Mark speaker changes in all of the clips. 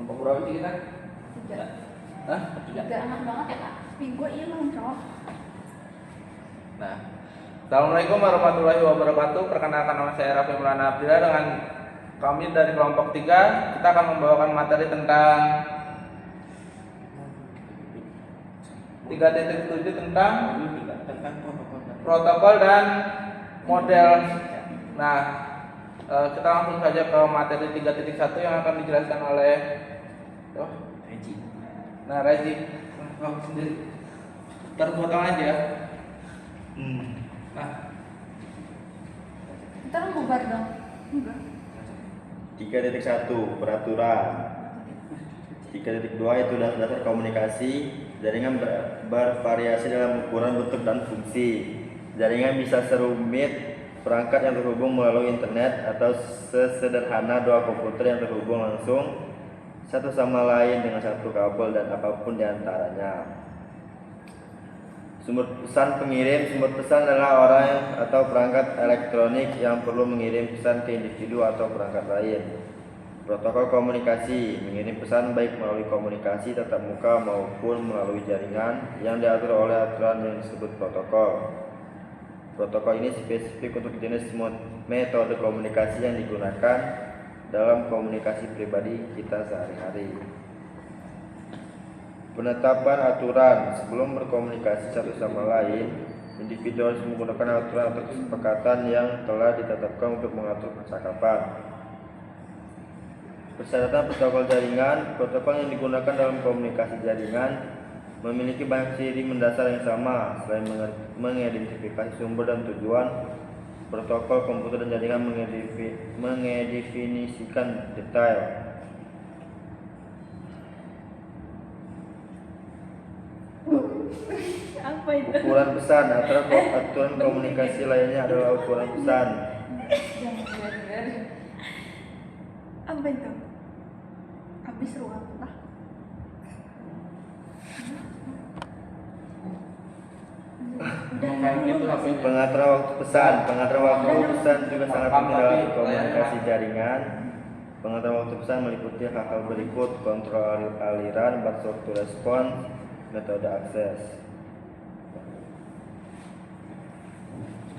Speaker 1: Kelompok berapa sih kita?
Speaker 2: 3.
Speaker 1: Hah?
Speaker 2: 3 anak banget ya kak. Gue hilang cowok.
Speaker 1: Nah, Assalamualaikum warahmatullahi wabarakatuh. Perkenalkan, nama saya Raffi Maulana Abdillah. Dengan kami dari kelompok 3, kita akan membawakan materi tentang 3.7 tentang protokol dan model. Nah, kita langsung saja ke materi 3.1 yang akan dijelaskan oleh
Speaker 3: Reji.
Speaker 1: Nah, Reji, kamu sendiri. Terpotong aja. Nah,
Speaker 2: Ntar bubar dong. Enggak.
Speaker 3: 3.1 peraturan. 3.2 itu dasar komunikasi. Jaringan bervariasi dalam ukuran, bentuk, dan fungsi. Jaringan bisa serumit perangkat yang terhubung melalui internet atau sesederhana dua komputer yang terhubung langsung satu sama lain dengan satu kabel dan apapun diantaranya. Sumber pesan pengirim. Sumber pesan adalah orang atau perangkat elektronik yang perlu mengirim pesan ke individu atau perangkat lain. Protokol komunikasi. Mengirim pesan baik melalui komunikasi tatap muka maupun melalui jaringan yang diatur oleh aturan yang disebut protokol. Protokol ini spesifik untuk jenis metode komunikasi yang digunakan dalam komunikasi pribadi kita sehari-hari. Penetapan aturan. Sebelum berkomunikasi satu sama lain, individu harus menggunakan aturan atau kesepakatan yang telah ditetapkan untuk mengatur percakapan. Persyaratan protokol jaringan. Protokol yang digunakan dalam komunikasi jaringan memiliki banyak ciri mendasar yang sama. Selain mengidentifikasi sumber dan tujuan, protokol komputer dan jaringan mengedefinisikan detail.
Speaker 2: Apa itu?
Speaker 3: Ukuran pesan. Aturan komunikasi lainnya adalah ukuran pesan.
Speaker 2: Apa itu? Habis ruang lah.
Speaker 1: kayak gitu apa itu?
Speaker 3: Pengaturan waktu pesan. Pengaturan waktu pesan juga sangat penting dalam komunikasi jaringan. Pengaturan waktu pesan meliputi hal-hal berikut: kontrol aliran, batas waktu respon, metode akses.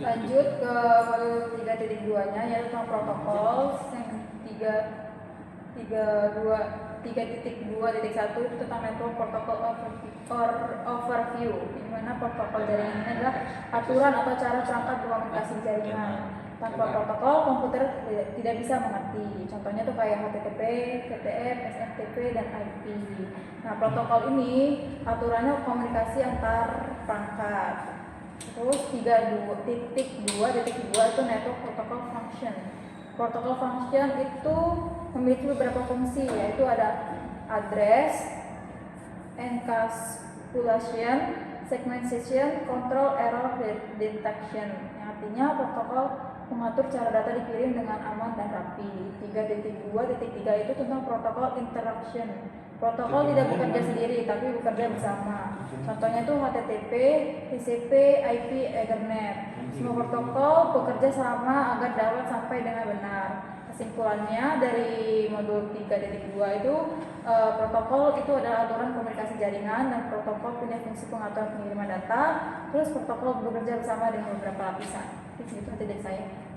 Speaker 2: Lanjut ke modul 3.2-nya, yaitu tentang protokol. Yang 3.2.1 itu tentang network protokol overview, di mana protokol jaringan ini adalah aturan atau cara perangkat komunikasi jaringan. Tanpa protokol, komputer tidak bisa mengerti. Contohnya tuh kayak HTTP, VTF, SMTP, dan IP. Nah, protokol ini aturannya komunikasi antar perangkat. Terus 3.2.2 itu network protocol function. Protocol function itu memiliki beberapa fungsi, yaitu ada address, encapsulation, segmentation, control error detection. Yang artinya protokol mengatur cara data dikirim dengan aman dan rapi. 3.2.3 itu tentang protokol interaction. Protokol tidak bekerja sendiri, tapi bekerja bersama. Contohnya itu HTTP, TCP, IP, Ethernet. Semua protokol bekerja sama agar dapat sampai dengan benar. Kesimpulannya dari modul 3.2 itu, protokol itu adalah aturan komunikasi jaringan, dan protokol punya fungsi pengaturan pengiriman data. Terus protokol bekerja bersama dengan beberapa lapisan. Itu dari saya.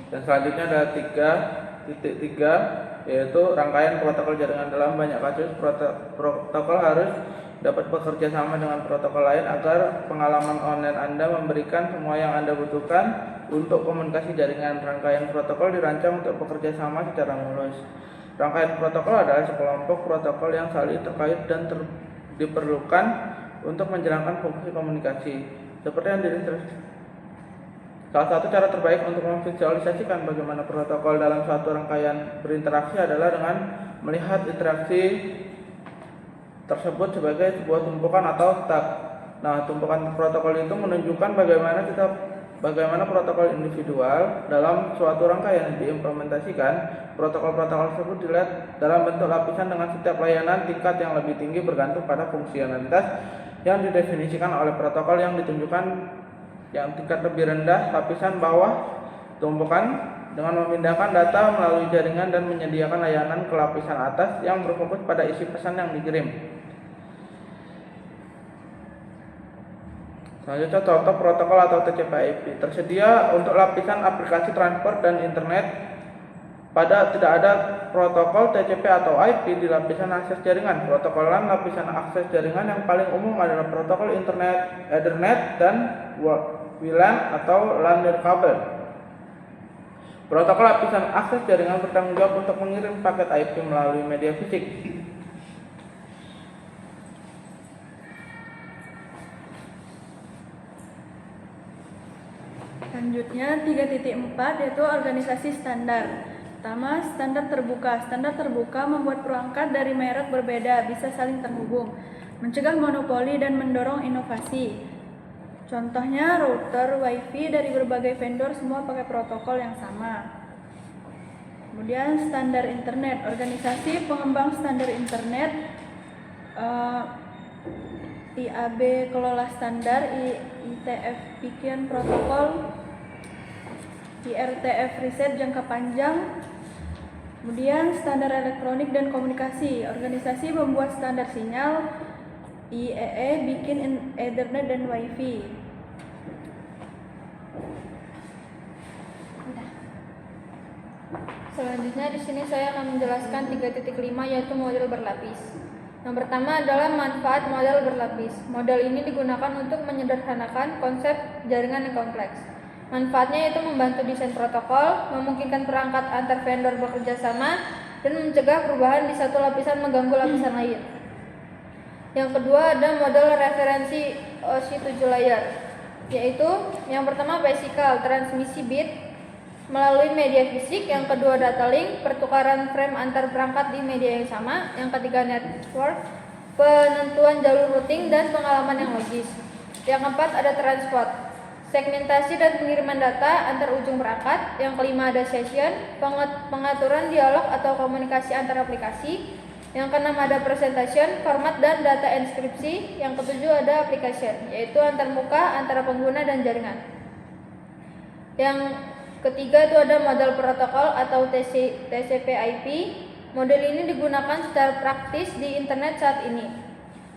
Speaker 1: Dan selanjutnya ada 3.3, yaitu rangkaian protokol jaringan. Dalam banyak kasus, protokol harus dapat bekerja sama dengan protokol lain agar pengalaman online Anda memberikan semua yang Anda butuhkan untuk komunikasi jaringan. Rangkaian protokol dirancang untuk bekerja sama secara mulus. Rangkaian protokol adalah sekelompok protokol yang saling terkait dan diperlukan untuk menjalankan fungsi komunikasi. Seperti yang Salah satu cara terbaik untuk memvisualisasikan bagaimana protokol dalam suatu rangkaian berinteraksi adalah dengan melihat interaksi tersebut sebagai sebuah tumpukan atau stack. Nah, tumpukan protokol itu menunjukkan bagaimana protokol individual dalam suatu rangkaian diimplementasikan. Protokol-protokol tersebut dilihat dalam bentuk lapisan dengan setiap layanan tingkat yang lebih tinggi bergantung pada fungsionalitas yang didefinisikan oleh protokol yang ditunjukkan. Yang tingkat lebih rendah, lapisan bawah tumpukan dengan memindahkan data melalui jaringan dan menyediakan layanan ke lapisan atas yang berfokus pada isi pesan yang dikirim. Selanjutnya contoh protokol atau TCP/IP. Tersedia untuk lapisan aplikasi transport dan internet. Tidak ada protokol TCP atau IP di lapisan akses jaringan. Protokol LAN lapisan akses jaringan yang paling umum adalah protokol internet, Ethernet, dan WLAN atau LAN nirkabel. Protokol lapisan akses jaringan bertanggung jawab untuk mengirim paket IP melalui media fisik.
Speaker 4: Selanjutnya 3.4 yaitu organisasi standar. Pertama, standar terbuka. Standar terbuka membuat perangkat dari merek berbeda bisa saling terhubung, mencegah monopoli dan mendorong inovasi. Contohnya router, wifi dari berbagai vendor semua pakai protokol yang sama. Kemudian standar internet. Organisasi pengembang standar internet IAB kelola standar, ITF bikin protokol, IRTF riset jangka panjang. Kemudian standar elektronik dan komunikasi. Organisasi membuat standar sinyal, IEE bikin Ethernet dan Wi-Fi.
Speaker 2: Selanjutnya di sini saya akan menjelaskan 3.5 yaitu model berlapis. Yang pertama adalah manfaat model berlapis. Model ini digunakan untuk menyederhanakan konsep jaringan yang kompleks. Manfaatnya yaitu membantu desain protokol, memungkinkan perangkat antar vendor bekerja sama, dan mencegah perubahan di satu lapisan mengganggu lapisan lain. Yang kedua ada model referensi OSI 7 layer, yaitu yang pertama physical, transmisi bit melalui media fisik, yang kedua data link, pertukaran frame antar perangkat di media yang sama, yang ketiga network, penentuan jalur routing dan pengalaman yang logis. Yang keempat ada transport, segmentasi dan pengiriman data antar ujung perangkat. Yang kelima ada session, pengaturan dialog atau komunikasi antar aplikasi. Yang keenam ada presentation, format dan data inskripsi. Yang ketujuh ada application, yaitu antar muka antara pengguna dan jaringan. Yang ketiga itu ada model protokol atau TCP/IP. Model ini digunakan secara praktis di internet saat ini,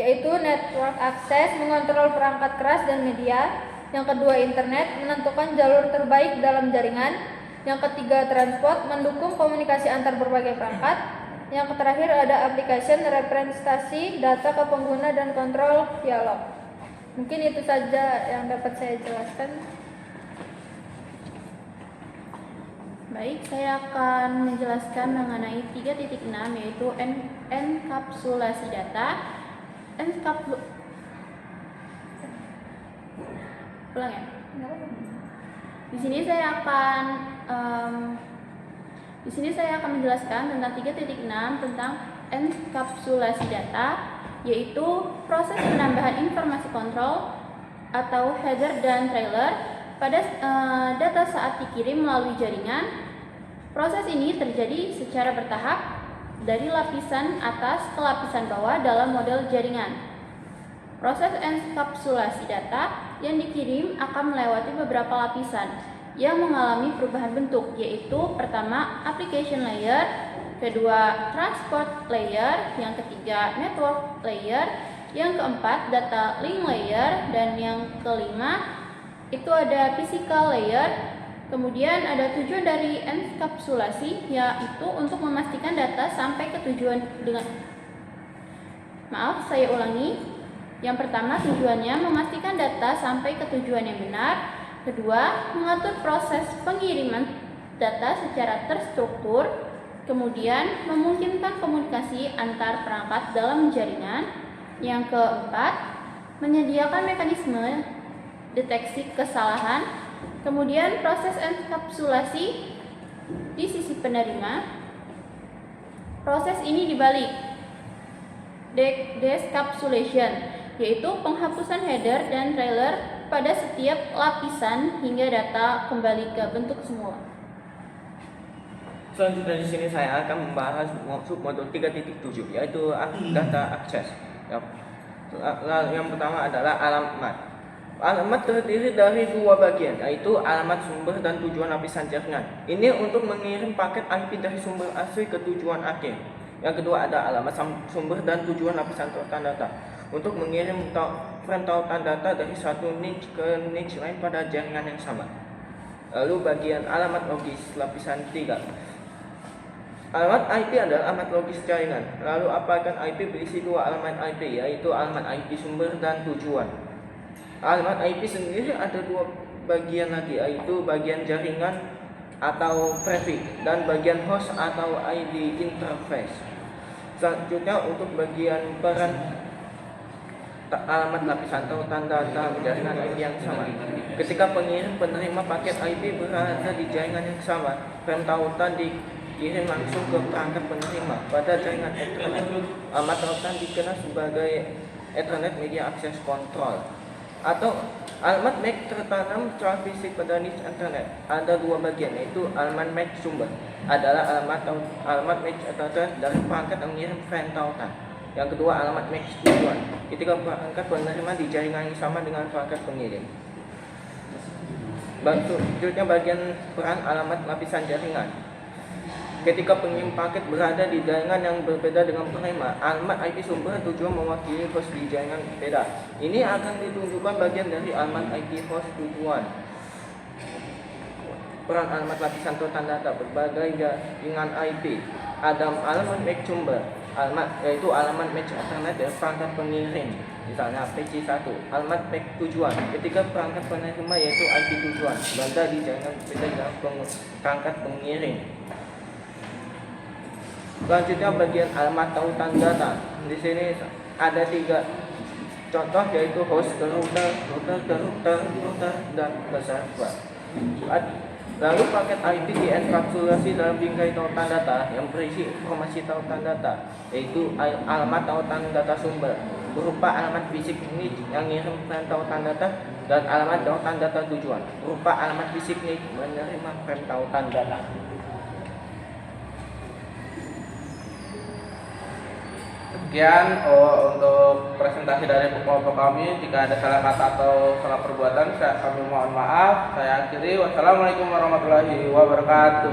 Speaker 2: yaitu network access mengontrol perangkat keras dan media. Yang kedua internet menentukan jalur terbaik dalam jaringan. Yang ketiga transport mendukung komunikasi antar berbagai perangkat. Yang terakhir ada application, representasi data ke pengguna dan kontrol dialog. Mungkin itu saja yang dapat saya jelaskan.
Speaker 4: Baik, saya akan menjelaskan mengenai 3.6 yaitu enkapsulasi data. Pulang ya. Di sini saya akan menjelaskan tentang 3.6 tentang enkapsulasi data, yaitu proses penambahan informasi kontrol atau header dan trailer pada data saat dikirim melalui jaringan. Proses ini terjadi secara bertahap dari lapisan atas ke lapisan bawah dalam model jaringan. Proses enkapsulasi data yang dikirim akan melewati beberapa lapisan yang mengalami perubahan bentuk, yaitu pertama application layer, kedua transport layer, yang ketiga network layer, yang keempat data link layer, dan yang kelima itu ada physical layer. Kemudian ada tujuan dari enkapsulasi, yaitu untuk memastikan data sampai ke tujuan dengan saya ulangi. Yang pertama tujuannya memastikan data sampai ke tujuan yang benar. Kedua, mengatur proses pengiriman data secara terstruktur. Kemudian memungkinkan komunikasi antar perangkat dalam jaringan. Yang keempat, menyediakan mekanisme deteksi kesalahan. Kemudian proses enkapsulasi di sisi penerima. Proses ini dibalik, descapsulation, yaitu penghapusan header dan trailer pada setiap lapisan hingga data kembali ke bentuk semula.
Speaker 5: Selanjutnya di sini saya akan membahas submodul 3.7 yaitu data akses. Yang pertama adalah alamat. Alamat terdiri dari dua bagian, yaitu alamat sumber dan tujuan lapisan jaringan. Ini untuk mengirim paket IP dari sumber asli ke tujuan akhir. Yang kedua ada alamat sumber dan tujuan lapisan tautan data, untuk mengirim frame tautan data dari satu niche ke niche lain pada jaringan yang sama. Lalu bagian alamat logis lapisan 3. Alamat IP adalah alamat logis jaringan. Lalu apakah IP berisi dua alamat IP, yaitu alamat IP sumber dan tujuan. Alamat IP sendiri ada dua bagian lagi, yaitu bagian jaringan atau prefix dan bagian host atau ID interface. Selanjutnya untuk bagian peran alamat lapisan tautan data jaringan IP yang sama. Ketika pengirim penerima paket IP berada di jaringan yang sama, frame tautan dikirim langsung ke perangkat penerima pada jaringan Ethernet. Alamat tautan dikenal sebagai Ethernet Media Access Control atau alamat MAC tertanam secara fisik pada niche internet. Ada dua bagian, yaitu alamat MAC sumber adalah alamat MAC address dari perangkat yang mengirim frame tautan. Yang kedua alamat MAC tujuan ketika perangkat penerima di jaringan yang sama dengan perangkat pengirim. Selanjutnya bagian peran alamat lapisan jaringan. Ketika pengirim paket berada di jaringan yang berbeda dengan penerima, alamat IP sumber tujuan mewakili host di jaringan berbeda. Ini akan ditunjukkan bagian dari alamat IP host tujuan. Peran alamat lapisan tautan data berbagai jaringan IP. Ada alamat MAC sumber, yaitu alamat MAC Ethernet dari perangkat pengirim, misalnya PC1. Alamat MAC tujuan ketika perangkat penerima yaitu IP tujuan berada di jaringan berbeda dengan perangkat pengirim. Selanjutnya bagian alamat tautan data. Di sini ada 3 contoh, yaitu host ke router, router ke router, router dan ke server. Lalu paket IP dienkapsulasi dalam bingkai tautan data yang berisi informasi tautan data, yaitu alamat tautan data sumber berupa alamat fisik niche yang ngirim frame tautan data, dan alamat tautan data tujuan berupa alamat fisik niche menerima frame tautan data.
Speaker 1: Sekian untuk presentasi dari kelompok kami. Jika ada salah kata atau salah perbuatan, kami mohon maaf. Saya akhiri. Wassalamualaikum warahmatullahi wabarakatuh.